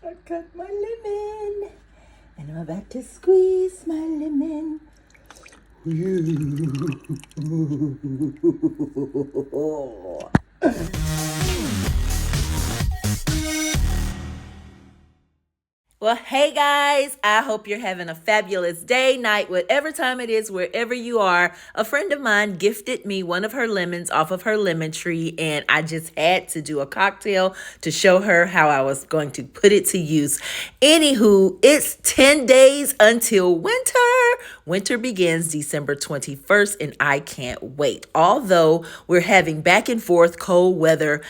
I cut my lemon and I'm about to squeeze my lemon. Well, hey guys, I hope you're having a fabulous day, night, whatever time it is, wherever you are. A friend of mine gifted me one of her lemons off of her lemon tree, and I just had to do a cocktail to show her how I was going to put it to use. Anywho, it's 10 days until winter. Winter begins December 21st, and I can't wait. Although we're having back and forth cold weather,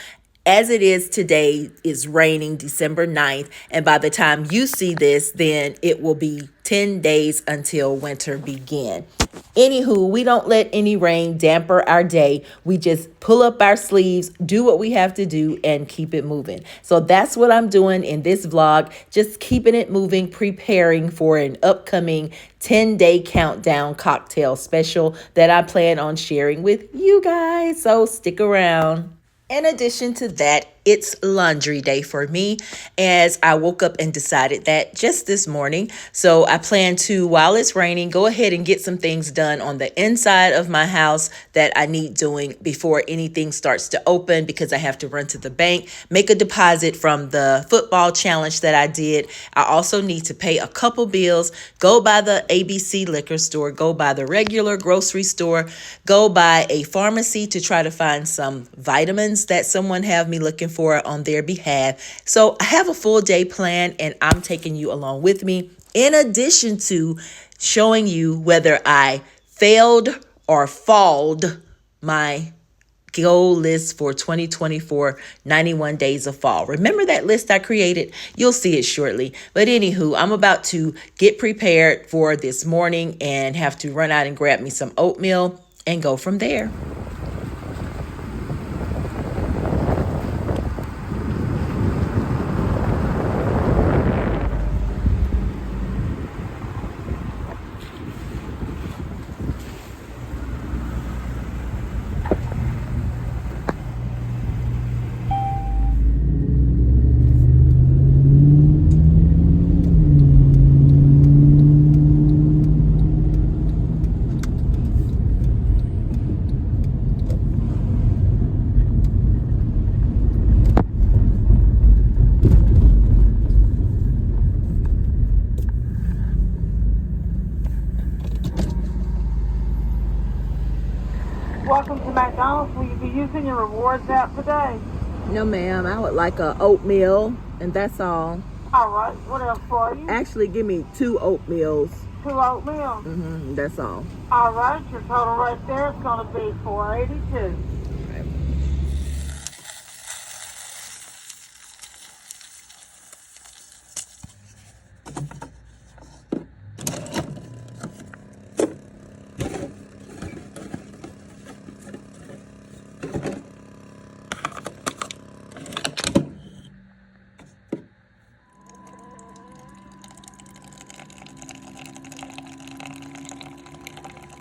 as it is today, is raining December 9th, and by the time you see this, then it will be 10 days until winter begin. Anywho, we don't let any rain damper our day. We just pull up our sleeves, do what we have to do, and keep it moving. So that's what I'm doing in this vlog, just keeping it moving, preparing for an upcoming 10-day countdown cocktail special that I plan on sharing with you guys. So stick around. In addition to that, it's laundry day for me, as I woke up and decided that just this morning. So I plan to, while it's raining, go ahead and get some things done on the inside of my house that I need doing before anything starts to open, because I have to run to the bank, make a deposit from the football challenge that I did. I also need to pay a couple bills, go by the ABC liquor store, go by the regular grocery store, go by a pharmacy to try to find some vitamins that someone have me looking for on their behalf. So I have a full day plan, and I'm taking you along with me, in addition to showing you whether I failed or falled my goal list for 2024, 91 days of fall. Remember that list I created? You'll see it shortly. But anywho, I'm about to get prepared for this morning and have to run out and grab me some oatmeal and go from there. Welcome to McDonald's. Will you be using your rewards app today? No, ma'am. I would like a oatmeal, and that's all. All right. What else for you? Actually, give me 2 oatmeals. 2 oatmeal. That's all. All right. Your total right there is going to be $4.82.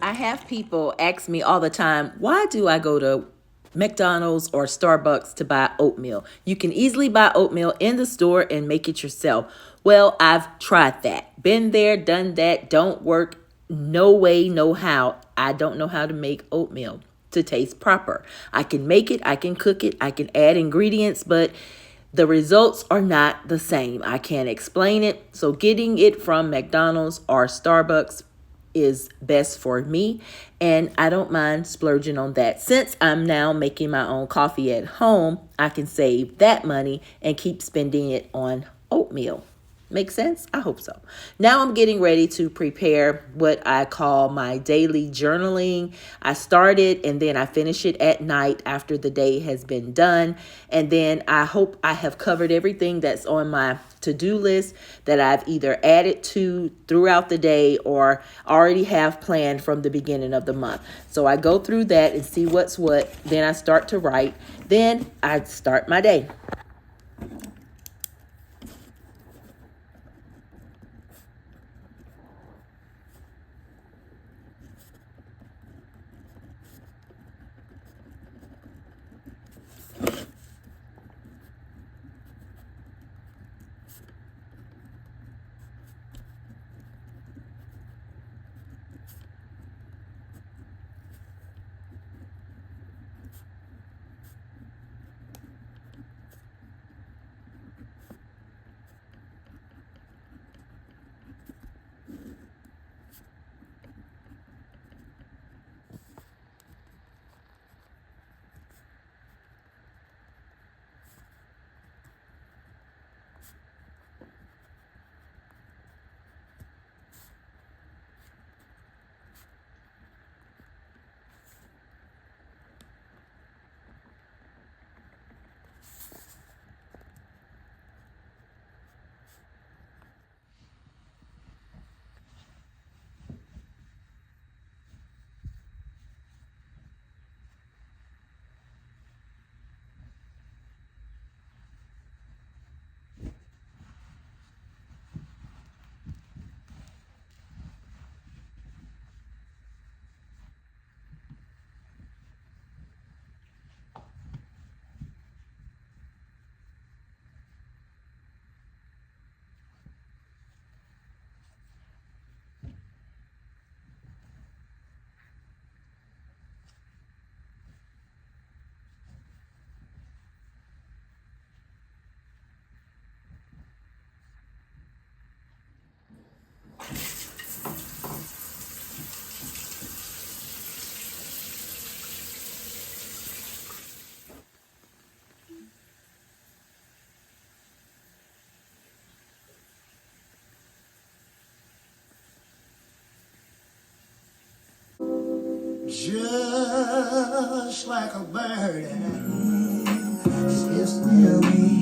I have people ask me all the time, why do I go to McDonald's or Starbucks to buy oatmeal? You can easily buy oatmeal in the store and make it yourself. Well, I've tried that. Been there, done that, don't work. No way, no how. I don't know how to make oatmeal to taste proper. I can make it, I can cook it, I can add ingredients, but the results are not the same. I can't explain it. So getting it from McDonald's or Starbucks is best for me, and I don't mind splurging on that. Since I'm now making my own coffee at home, I can save that money and keep spending it on oatmeal. Make sense? I hope so. Now I'm getting ready to prepare what I call my daily journaling. I start it and then I finish it at night after the day has been done. And then I hope I have covered everything that's on my to-do list that I've either added to throughout the day or already have planned from the beginning of the month. So I go through that and see what's what. Then I start to write. Then I start my day. just like a bird, sits near me.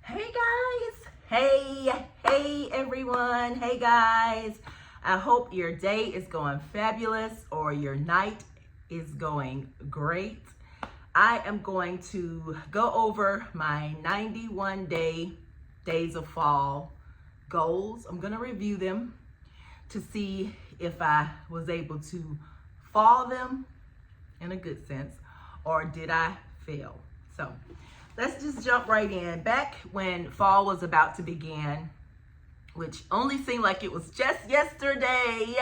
Hey guys, hey everyone, hey guys. I hope your day is going fabulous or your night is going great. I am going to go over my 91 days of fall goals. I'm going to review them to see if I was able to fall them in a good sense or did I fail. So let's just jump right in. Back when fall was about to begin, which only seemed like it was just yesterday,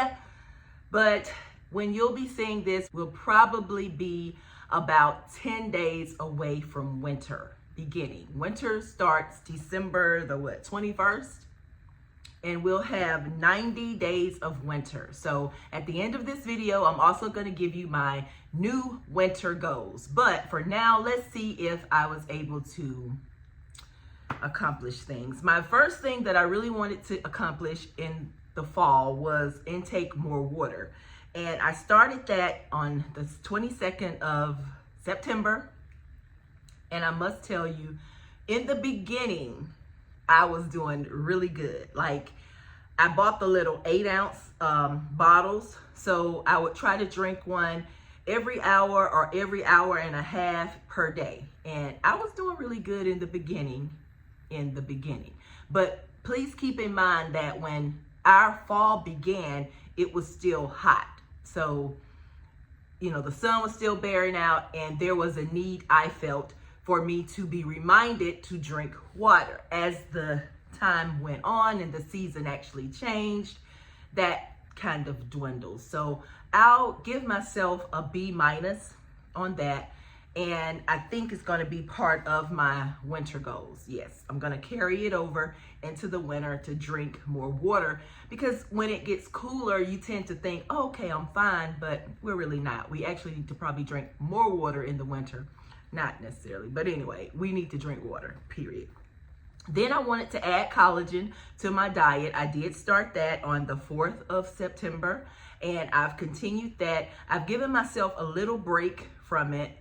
but when you'll be seeing this, we'll probably be about 10 days away from winter beginning. Winter starts December the 21st, and we'll have 90 days of winter. So at the end of this video, I'm also going to give you my new winter goals. But for now, let's see if I was able to accomplish things. My first thing that I really wanted to accomplish in the fall was intake more water. And I started that on the 22nd of September. And I must tell you, in the beginning, I was doing really good. Like, I bought the little 8-ounce bottles. So I would try to drink one every hour or every hour and a half per day. And I was doing really good in the beginning. But please keep in mind that when our fall began, it was still hot. So, the sun was still bearing out, and there was a need I felt for me to be reminded to drink water. As the time went on and the season actually changed, that kind of dwindles. So I'll give myself a B- on that. And I think it's going to be part of my winter goals. Yes, I'm going to carry it over into the winter to drink more water, because when it gets cooler, you tend to think, oh, okay, I'm fine, but we're really not. We actually need to probably drink more water in the winter. Not necessarily, but anyway, we need to drink water, period. Then I wanted to add collagen to my diet. I did start that on the 4th of September, and I've continued that. I've given myself a little break from it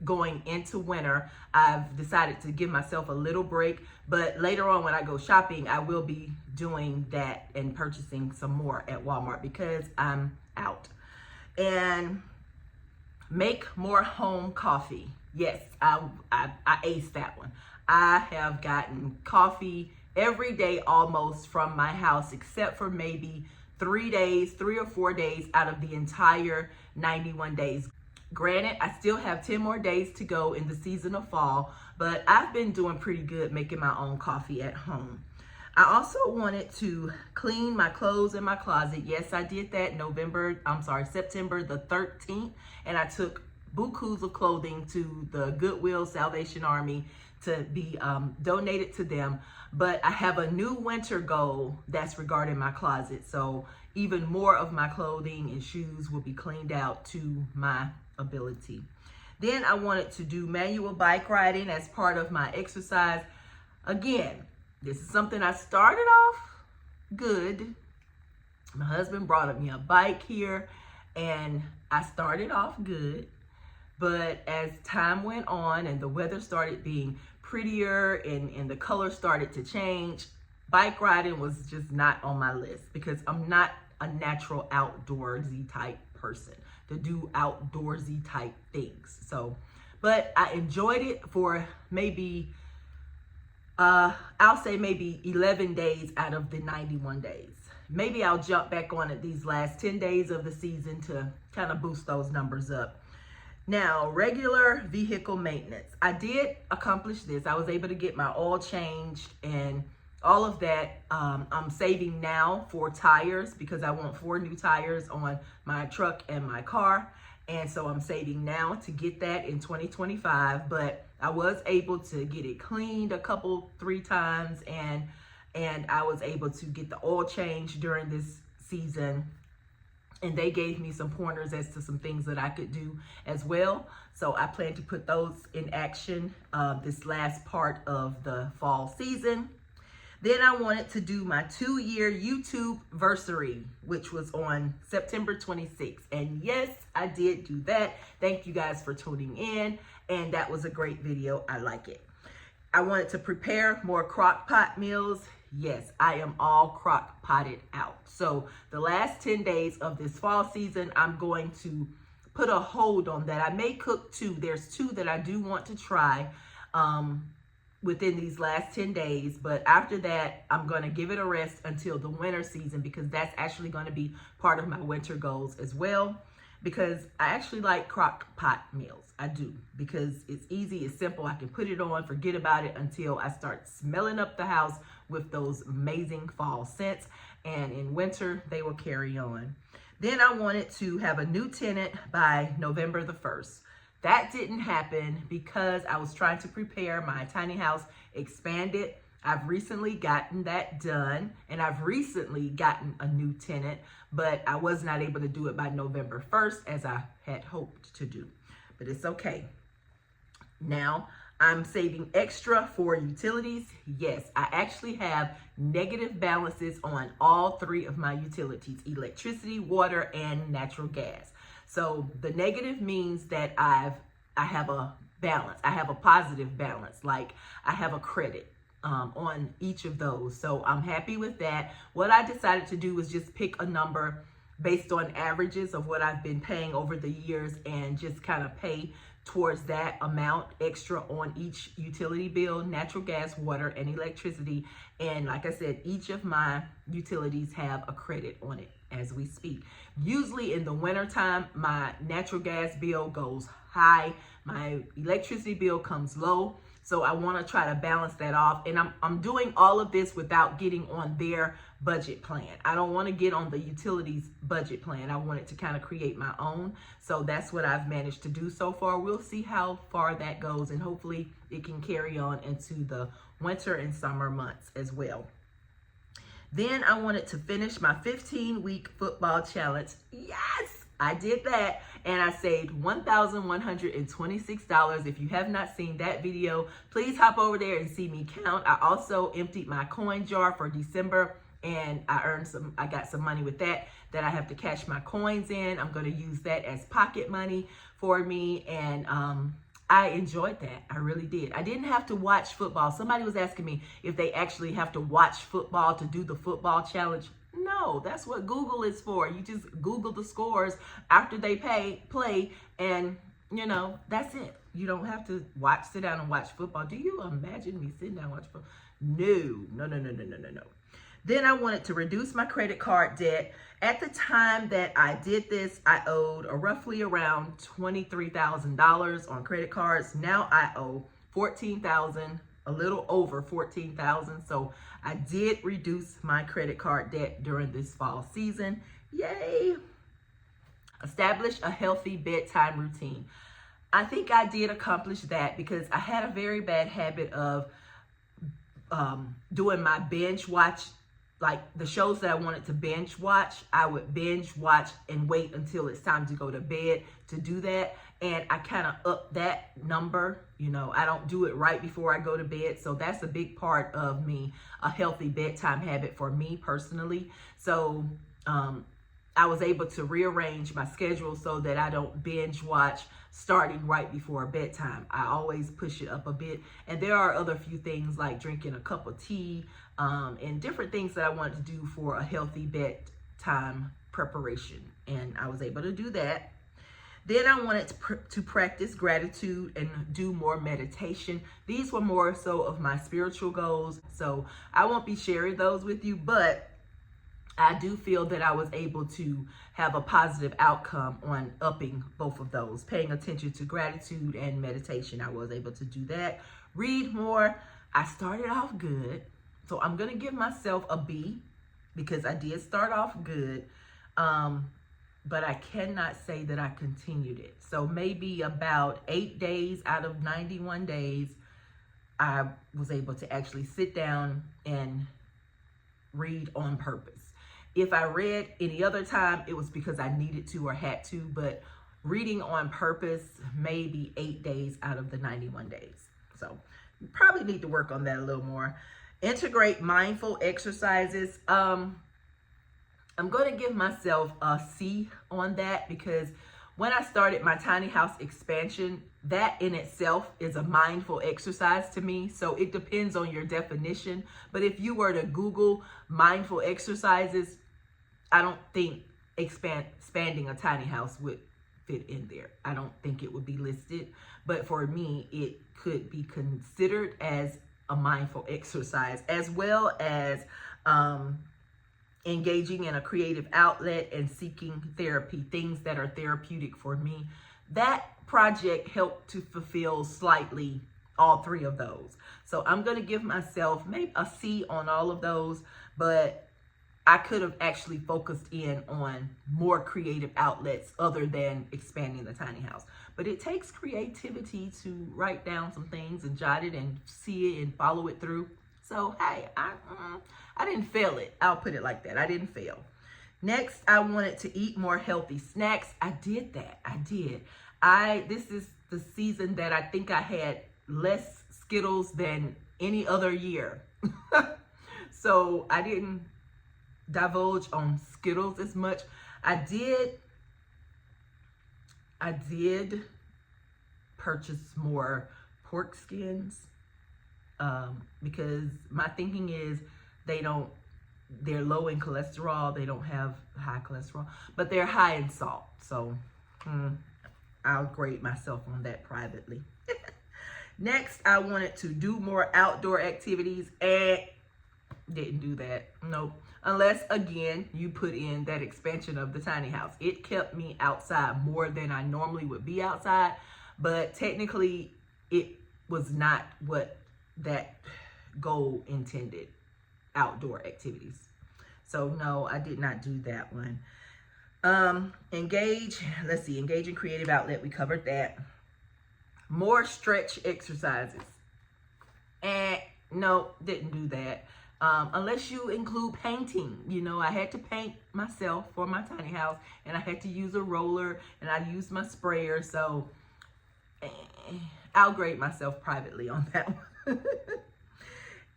going into winter. I've decided to give myself a little break, but later on when I go shopping, I will be doing that and purchasing some more at Walmart because I'm out. And make more home coffee. Yes, I aced that one. I have gotten coffee every day almost from my house, except for maybe 3 or 4 days out of the entire 91 days. Granted, I still have 10 more days to go in the season of fall, but I've been doing pretty good making my own coffee at home. I also wanted to clean my clothes in my closet. Yes, I did that September the 13th, and I took bukus of clothing to the Goodwill Salvation Army to be donated to them. But I have a new winter goal that's regarding my closet. So even more of my clothing and shoes will be cleaned out to my ability. Then I wanted to do manual bike riding as part of my exercise. Again, this is something I started off good. My husband brought me a bike here, and I started off good. But as time went on and the weather started being prettier and the color started to change, bike riding was just not on my list because I'm not a natural outdoorsy type person to do outdoorsy type things. So, but I enjoyed it for maybe, I'll say maybe 11 days out of the 91 days. Maybe I'll jump back on it these last 10 days of the season to kind of boost those numbers up. Now, regular vehicle maintenance. I did accomplish this. I was able to get my oil changed and all of that. I'm saving now for tires because I want 4 new tires on my truck and my car. And so I'm saving now to get that in 2025. But I was able to get it cleaned 3 times and I was able to get the oil change during this season. And they gave me some pointers as to some things that I could do as well. So I plan to put those in action this last part of the fall season. Then I wanted to do my 2-year YouTube versary, which was on September 26th. And yes, I did do that. Thank you guys for tuning in. And that was a great video. I like it. I wanted to prepare more crock pot meals. Yes, I am all crock potted out. So the last 10 days of this fall season, I'm going to put a hold on that. I may cook 2. There's 2 that I do want to try within these last 10 days. But after that, I'm going to give it a rest until the winter season because that's actually going to be part of my winter goals as well. Because I actually like crock pot meals. I do, because it's easy, it's simple. I can put it on, forget about it until I start smelling up the house with those amazing fall scents. And in winter, they will carry on. Then I wanted to have a new tenant by November the 1st. That didn't happen because I was trying to prepare my tiny house expanded. I've recently gotten that done and I've recently gotten a new tenant, but I was not able to do it by November 1st as I had hoped to do, but it's okay. Now I'm saving extra for utilities. Yes, I actually have negative balances on all 3 of my utilities: electricity, water, and natural gas. So the negative means that I have a balance. I have a positive balance, like I have a credit on each of those. So I'm happy with that. What I decided to do was just pick a number based on averages of what I've been paying over the years and just kind of pay towards that amount extra on each utility bill: natural gas, water, and electricity. And like I said, each of my utilities have a credit on it as we speak. Usually in the wintertime, my natural gas bill goes high, my electricity bill comes low. So I want to try to balance that off. And I'm doing all of this without getting on their budget plan. I don't want to get on the utilities budget plan. I wanted to kind of create my own. So that's what I've managed to do so far. We'll see how far that goes, and hopefully it can carry on into the winter and summer months as well. Then I wanted to finish my 15-week football challenge. Yes, I did that, and I saved $1,126. If you have not seen that video, please hop over there and see me count. I also emptied my coin jar for December, and I got some money with that I have to cash my coins in. I'm going to use that as pocket money for me, and I enjoyed that. I really did. I didn't have to watch football. Somebody was asking me if they actually have to watch football to do the football challenge. No, that's what Google is for. You just Google the scores after they play, and that's it. You don't have to sit down and watch football. Do you imagine me sitting down and watching football? No. Then I wanted to reduce my credit card debt. At the time that I did this, I owed roughly around $23,000 on credit cards. Now I owe $14,000, a little over $14,000. So I did reduce my credit card debt during this fall season. Yay! Establish a healthy bedtime routine. I think I did accomplish that because I had a very bad habit of doing my binge watch. Like the shows that I wanted to binge watch, I would binge watch and wait until it's time to go to bed to do that. And I kind of up that number. I don't do it right before I go to bed. So that's a big part of me, a healthy bedtime habit for me personally. So I was able to rearrange my schedule so that I don't binge watch starting right before bedtime. I always push it up a bit. And there are other few things like drinking a cup of tea and different things that I wanted to do for a healthy bedtime preparation. And I was able to do that. Then I wanted to practice gratitude and do more meditation. These were more so of my spiritual goals. So I won't be sharing those with you, but I do feel that I was able to have a positive outcome on upping both of those. Paying attention to gratitude and meditation, I was able to do that. Read more. I started off good. So I'm going to give myself a B because I did start off good. But I cannot say that I continued it. So maybe about 8 days out of 91 days, I was able to actually sit down and read on purpose. If I read any other time, it was because I needed to or had to, but reading on purpose, maybe 8 days out of the 91 days. So you probably need to work on that a little more. Integrate mindful exercises. I'm going to give myself a C on that because when I started my tiny house expansion, that in itself is a mindful exercise to me. So it depends on your definition. But if you were to Google mindful exercises, I don't think expanding a tiny house would fit in there. I don't think it would be listed. But for me, it could be considered as a mindful exercise, as well as engaging in a creative outlet and seeking therapy, things that are therapeutic for me. That project helped to fulfill slightly all three of those. So I'm going to give myself maybe a C on all of those, but I could have actually focused in on more creative outlets other than expanding the tiny house. But it takes creativity to write down some things and jot it and see it and follow it through. So, hey, I didn't fail it. I'll put it like that. I didn't fail. Next, I wanted to eat more healthy snacks. I did that. I did. This is the season that I think I had less Skittles than any other year. So I didn't divulge on Skittles as much. I did purchase more pork skins because my thinking is they're low in cholesterol. They don't have high cholesterol, but they're high in salt. So I'll grade myself on that privately. Next, I wanted to do more outdoor activities and didn't do that. Nope. Unless, again, you put in that expansion of the tiny house. It kept me outside more than I normally would be outside, but technically it was not what that goal intended, outdoor activities. So no, I did not do that one. Engage in creative outlet. We covered that. More stretch exercises. And no, didn't do that. Unless you include painting. You know, I had to paint myself for my tiny house, and I had to use a roller, and I used my sprayer. So I'll grade myself privately on that one.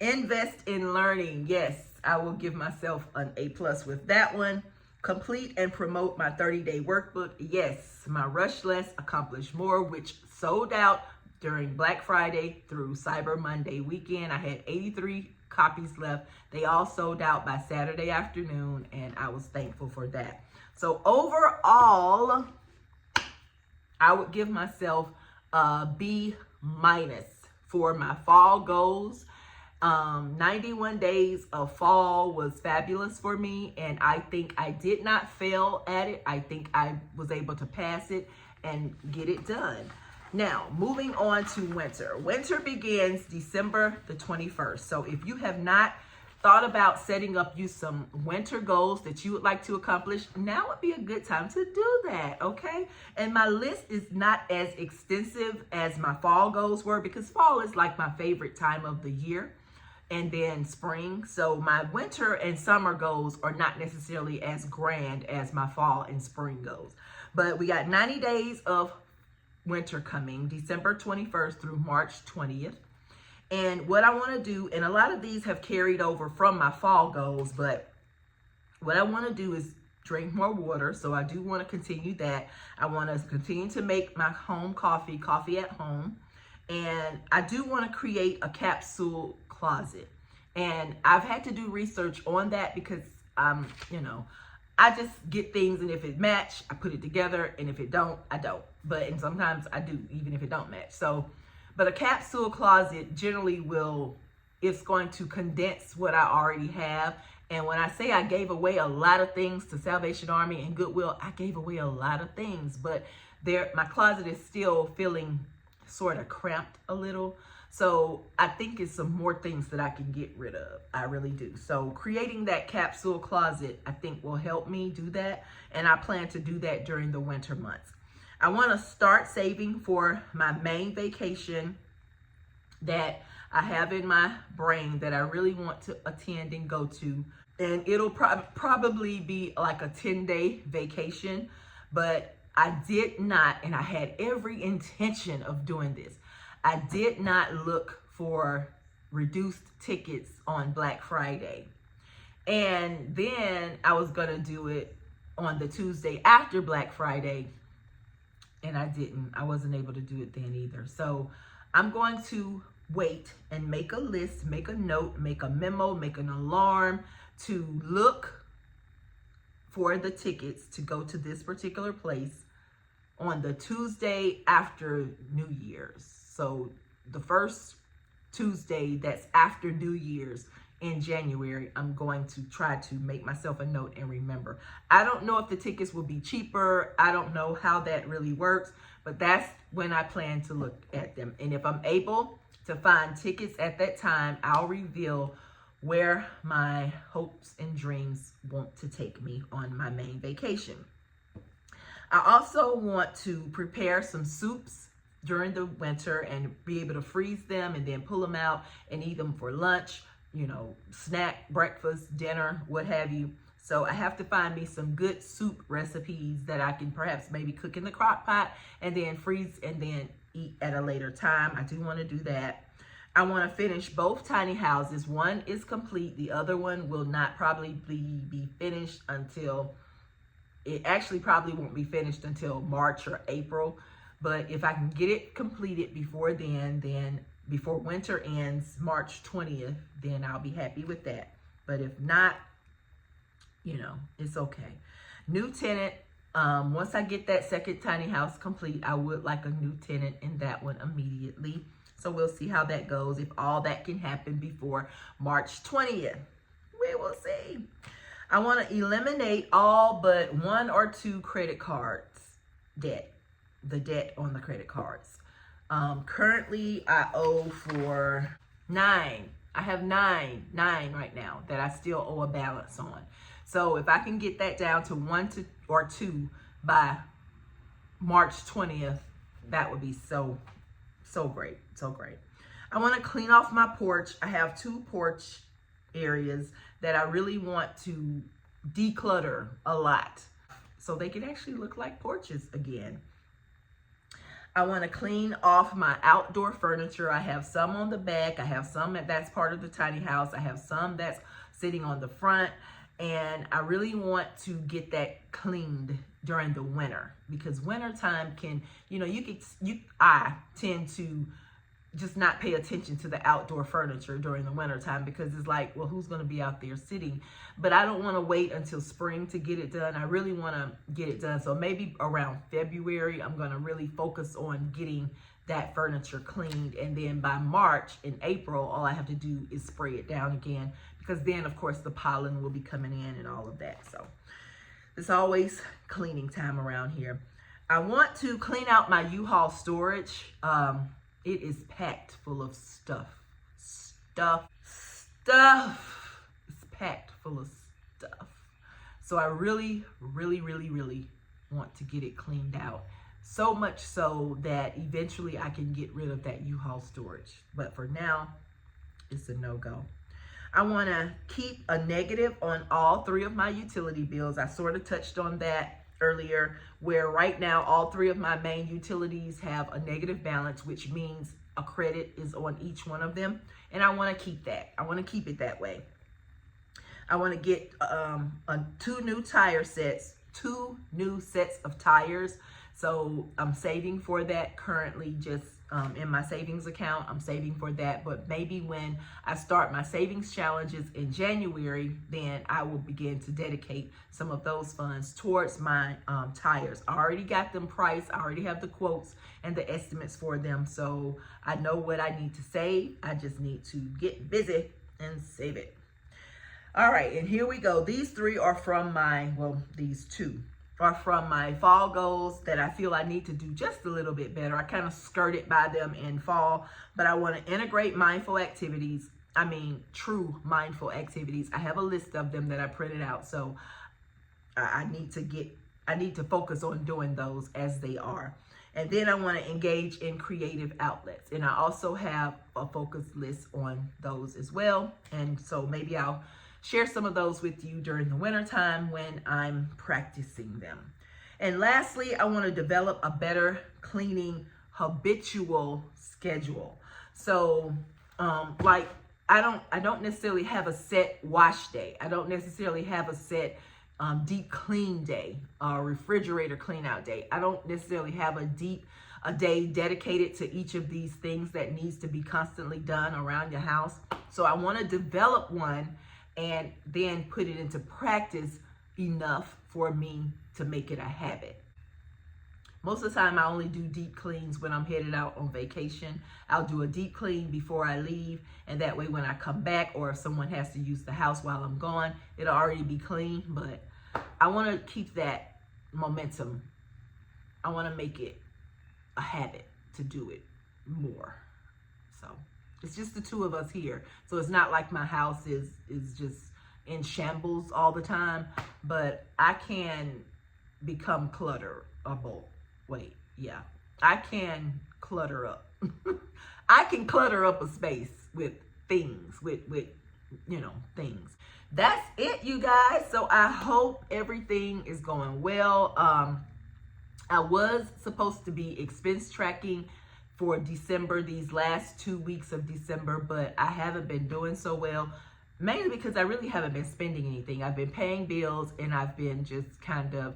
Invest in learning. Yes, I will give myself an A+ with that one. Complete and promote my 30-day workbook. Yes, my Rush Less, Accomplish More, which sold out during Black Friday through Cyber Monday weekend. I had 83 copies left. They all sold out by Saturday afternoon, and I was thankful for that. So overall, I would give myself a B- for my fall goals. 91 days of fall was fabulous for me, and I think I did not fail at it. I think I was able to pass it and get it done. Now, moving on to winter. Winter begins December the 21st. So if you have not thought about setting up you some winter goals that you would like to accomplish, now would be a good time to do that, okay? And my list is not as extensive as my fall goals were because fall is like my favorite time of the year, and then spring. So my winter and summer goals are not necessarily as grand as my fall and spring goals. But we got 90 days of winter coming, December 21st through March 20th. And what I want to do, and a lot of these have carried over from my fall goals, but what I want to do is drink more water. So I do want to continue that. I want to continue to make my home coffee at home. And I do want to create a capsule closet. And I've had to do research on that because, you know, I just get things, and if it match, I put it together, and if it don't, I don't. And sometimes I do, even if it don't match. So, but a capsule closet generally it's going to condense what I already have. And when I say I gave away a lot of things to Salvation Army and Goodwill, I gave away a lot of things, but my closet is still feeling sort of cramped a little. So I think it's some more things that I can get rid of. I really do. So creating that capsule closet, I think, will help me do that. And I plan to do that during the winter months. I want to start saving for my main vacation that I have in my brain that I really want to attend and go to. And it'll probably be like a 10-day vacation. But I did not, and I had every intention of doing this, I did not look for reduced tickets on Black Friday. And then I was going to do it on the Tuesday after Black Friday. And I didn't. I wasn't able to do it then either. So I'm going to wait and make a list, make a note, make a memo, make an alarm to look for the tickets to go to this particular place on the Tuesday after New Year's. So the first Tuesday that's after New Year's in January, I'm going to try to make myself a note and remember. I don't know if the tickets will be cheaper. I don't know how that really works, but that's when I plan to look at them. And if I'm able to find tickets at that time, I'll reveal where my hopes and dreams want to take me on my main vacation. I also want to prepare some soups during the winter and be able to freeze them and then pull them out and eat them for lunch, you know, snack, breakfast, dinner, what have you. So I have to find me some good soup recipes that I can perhaps maybe cook in the crock pot and then freeze and then eat at a later time. I do want to do that. I want to finish both tiny houses. One is complete. The other one will not probably be finished until, it actually probably won't be finished until March or April. But if I can get it completed before then before winter ends, March 20th, then I'll be happy with that. But if not, you know, it's okay. New tenant, once I get that second tiny house complete, I would like a new tenant in that one immediately. So we'll see how that goes, if all that can happen before March 20th. We will see. I want to eliminate all but 1 or 2 credit cards debt. The debt on the credit cards. Currently, I owe for 9. I have 9 right now that I still owe a balance on. So if I can get that down to 1 or 2 by March 20th, that would be so great, so great. I want to clean off my porch. I have 2 porch areas that I really want to declutter a lot so they can actually look like porches again. I want to clean off my outdoor furniture. I have some on the back. I have some that's part of the tiny house. I have some that's sitting on the front. And I really want to get that cleaned during the winter, because wintertime can, you know, I tend to just not pay attention to the outdoor furniture during the wintertime because it's like, well, who's going to be out there sitting? But I don't want to wait until spring to get it done. I really want to get it done. So maybe around February, I'm going to really focus on getting that furniture cleaned. And then by March and April, all I have to do is spray it down again, because then, of course, the pollen will be coming in and all of that. So it's always cleaning time around here. I want to clean out my U-Haul storage. It is packed full of stuff. It's packed full of stuff. So I really want to get it cleaned out. So much so that eventually I can get rid of that U-Haul storage. But for now, it's a no-go. I want to keep a negative on all 3 of my utility bills. I sort of touched on that earlier, where right now all 3 of my main utilities have a negative balance, which means a credit is on each one of them. And I want to keep that. I want to keep it that way. I want to get two new sets of tires. So I'm saving for that currently, just in my savings account. I'm saving for that, but maybe when I start my savings challenges in January, then I will begin to dedicate some of those funds towards my tires. I already got them priced. I already have the quotes and the estimates for them. So I know what I need to save. I just need to get busy and save it. All right, and here we go. These three are from these two are from my fall goals that I feel I need to do just a little bit better. I kind of skirted by them in fall, but I want to integrate mindful activities. True mindful activities. I have a list of them that I printed out, so I need to focus on doing those as they are. And then I want to engage in creative outlets. And I also have a focus list on those as well. And so maybe I'll share some of those with you during the winter time when I'm practicing them. And lastly, I want to develop a better cleaning habitual schedule. So I don't necessarily have a set wash day. I don't necessarily have a set deep clean day or refrigerator clean out day. I don't necessarily have a day dedicated to each of these things that needs to be constantly done around your house. So I want to develop one and then put it into practice enough for me to make it a habit. Most of the time I only do deep cleans when I'm headed out on vacation. I'll do a deep clean before I leave, and that way when I come back, or if someone has to use the house while I'm gone, it'll already be clean. But I want to keep that momentum. I want to make it a habit to do it more. So it's just the two of us here. So it's not like my house is just in shambles all the time, but I can become clutterable. I can clutter up. I can clutter up a space with things, with things. That's it, you guys. So I hope everything is going well. I was supposed to be expense tracking for December, these last 2 weeks of December, but I haven't been doing so well, mainly because I really haven't been spending anything. I've been paying bills, and I've been just kind of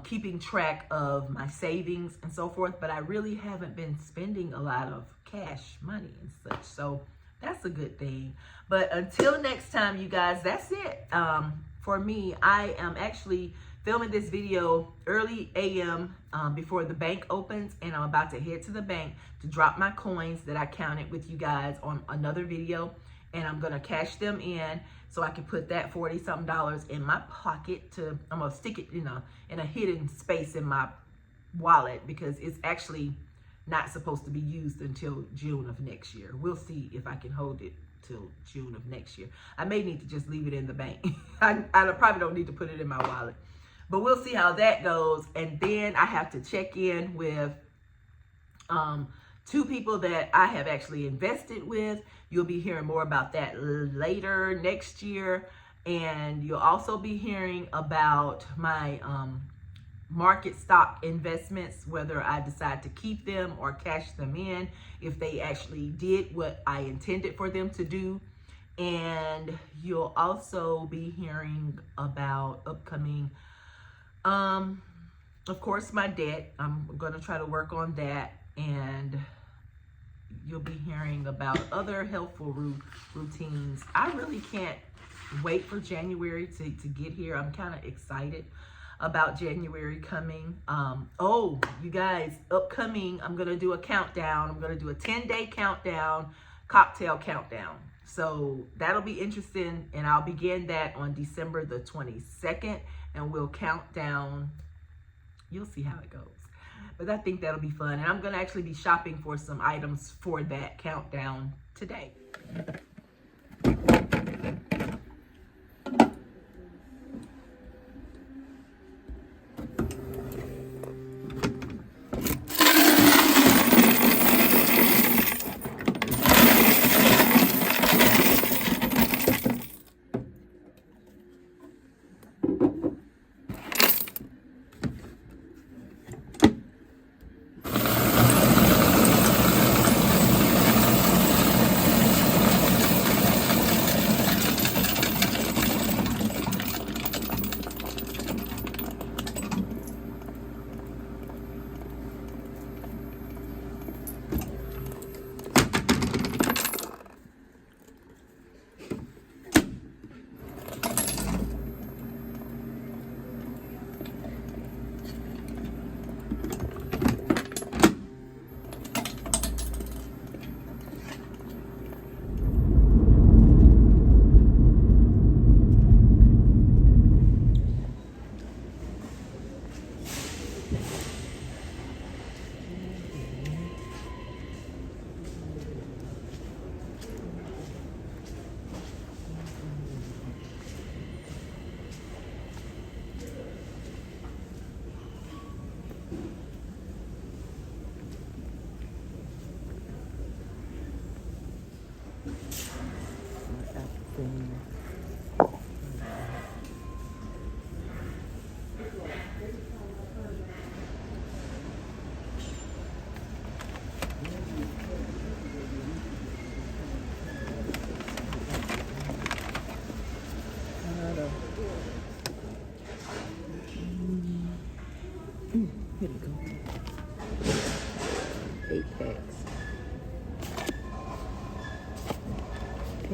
keeping track of my savings and so forth, but I really haven't been spending a lot of cash money and such. So that's a good thing. But until next time, you guys, that's it. For me, I am actually filming this video early AM before the bank opens, and I'm about to head to the bank to drop my coins that I counted with you guys on another video, and I'm gonna cash them in so I can put that $40-something in my pocket. I'm gonna stick it in a hidden space in my wallet, because it's actually not supposed to be used until June of next year. We'll see if I can hold it till June of next year. I may need to just leave it in the bank. I probably don't need to put it in my wallet, but we'll see how that goes. And then I have to check in with two people that I have actually invested with. You'll be hearing more about that later next year. And you'll also be hearing about my market stock investments, whether I decide to keep them or cash them in, if they actually did what I intended for them to do. And you'll also be hearing about upcoming, of course, my debt. I'm going to try to work on that. And you'll be hearing about other helpful routines. I really can't wait for January to get here. I'm kind of excited about January coming. Oh, you guys, upcoming, I'm going to do a countdown. I'm going to do a 10-day countdown, cocktail countdown. So that'll be interesting, and I'll begin that on December the 22nd, and we'll count down. You'll see how it goes. But I think that'll be fun. And I'm going to actually be shopping for some items for that countdown today.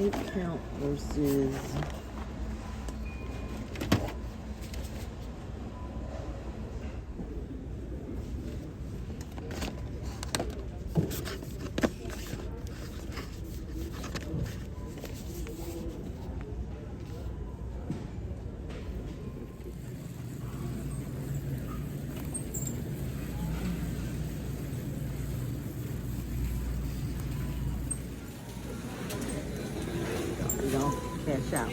8 count versus we don't cash out.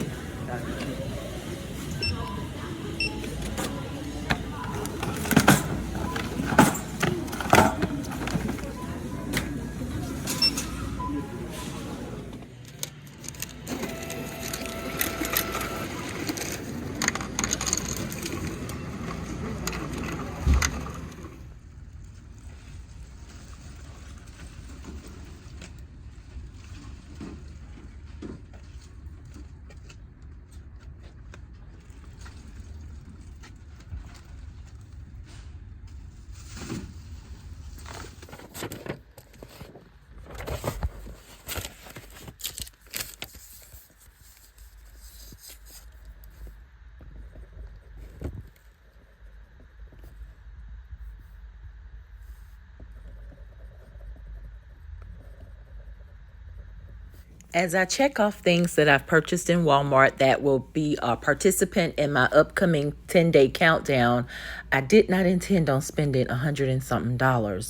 As I check off things that I've purchased in Walmart that will be a participant in my upcoming 10-day countdown, I did not intend on spending $100 and something,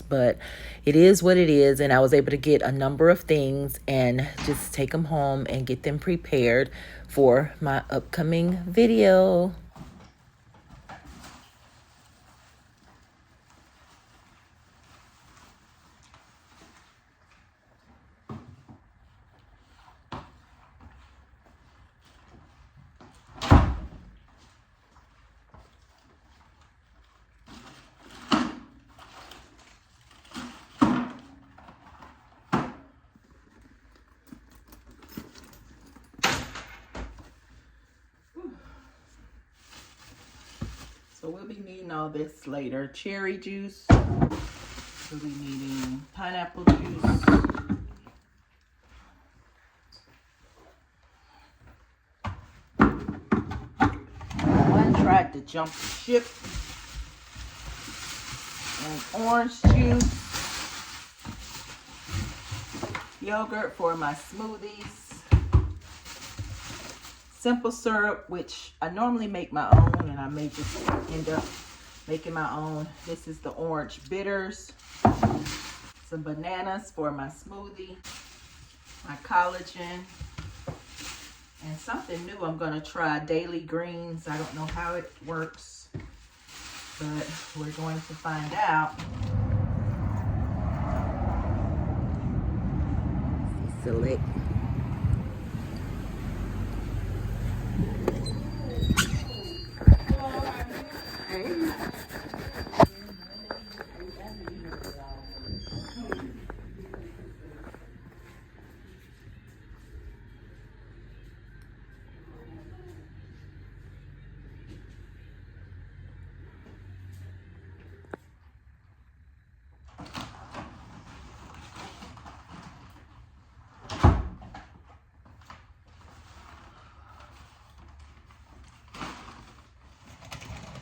but it is what it is. And I was able to get a number of things and just take them home and get them prepared for my upcoming video. So we'll be needing all this later. Cherry juice. We'll be needing pineapple juice. One tried to jump the ship. And orange juice. Yogurt for my smoothies. Simple syrup, which I normally make my own, and I may just end up making my own. This is the orange bitters. Some bananas for my smoothie. My collagen. And something new I'm going to try, daily greens. I don't know how it works, but we're going to find out. Select.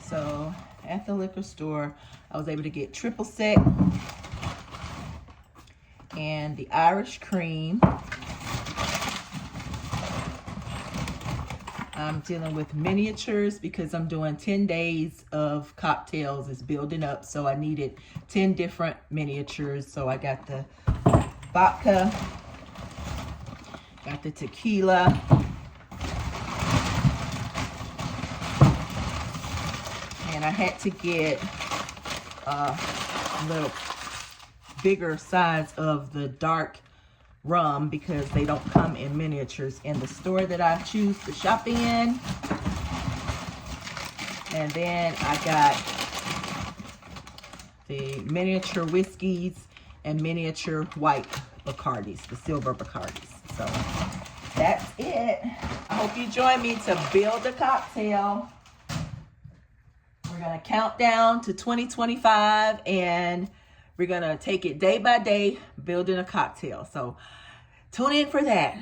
So at the liquor store, I was able to get triple sec and the Irish cream. I'm dealing with miniatures because I'm doing 10 days of cocktails. It's building up, so I needed 10 different miniatures. So I got the vodka, got the tequila, and I had to get a little bigger size of the dark rum because they don't come in miniatures in the store that I choose to shop in. And then I got the miniature whiskeys and miniature white Bacardis, the silver Bacardis. So that's it. I hope you join me to build a cocktail. We're gonna count down to 2025 and we're gonna take it day by day, building a cocktail. So tune in for that.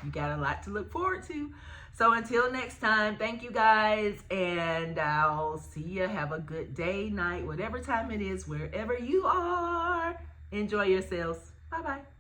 You got a lot to look forward to. So until next time, thank you guys, and I'll see you. Have a good day, night, whatever time it is, wherever you are. Enjoy yourselves. Bye-bye.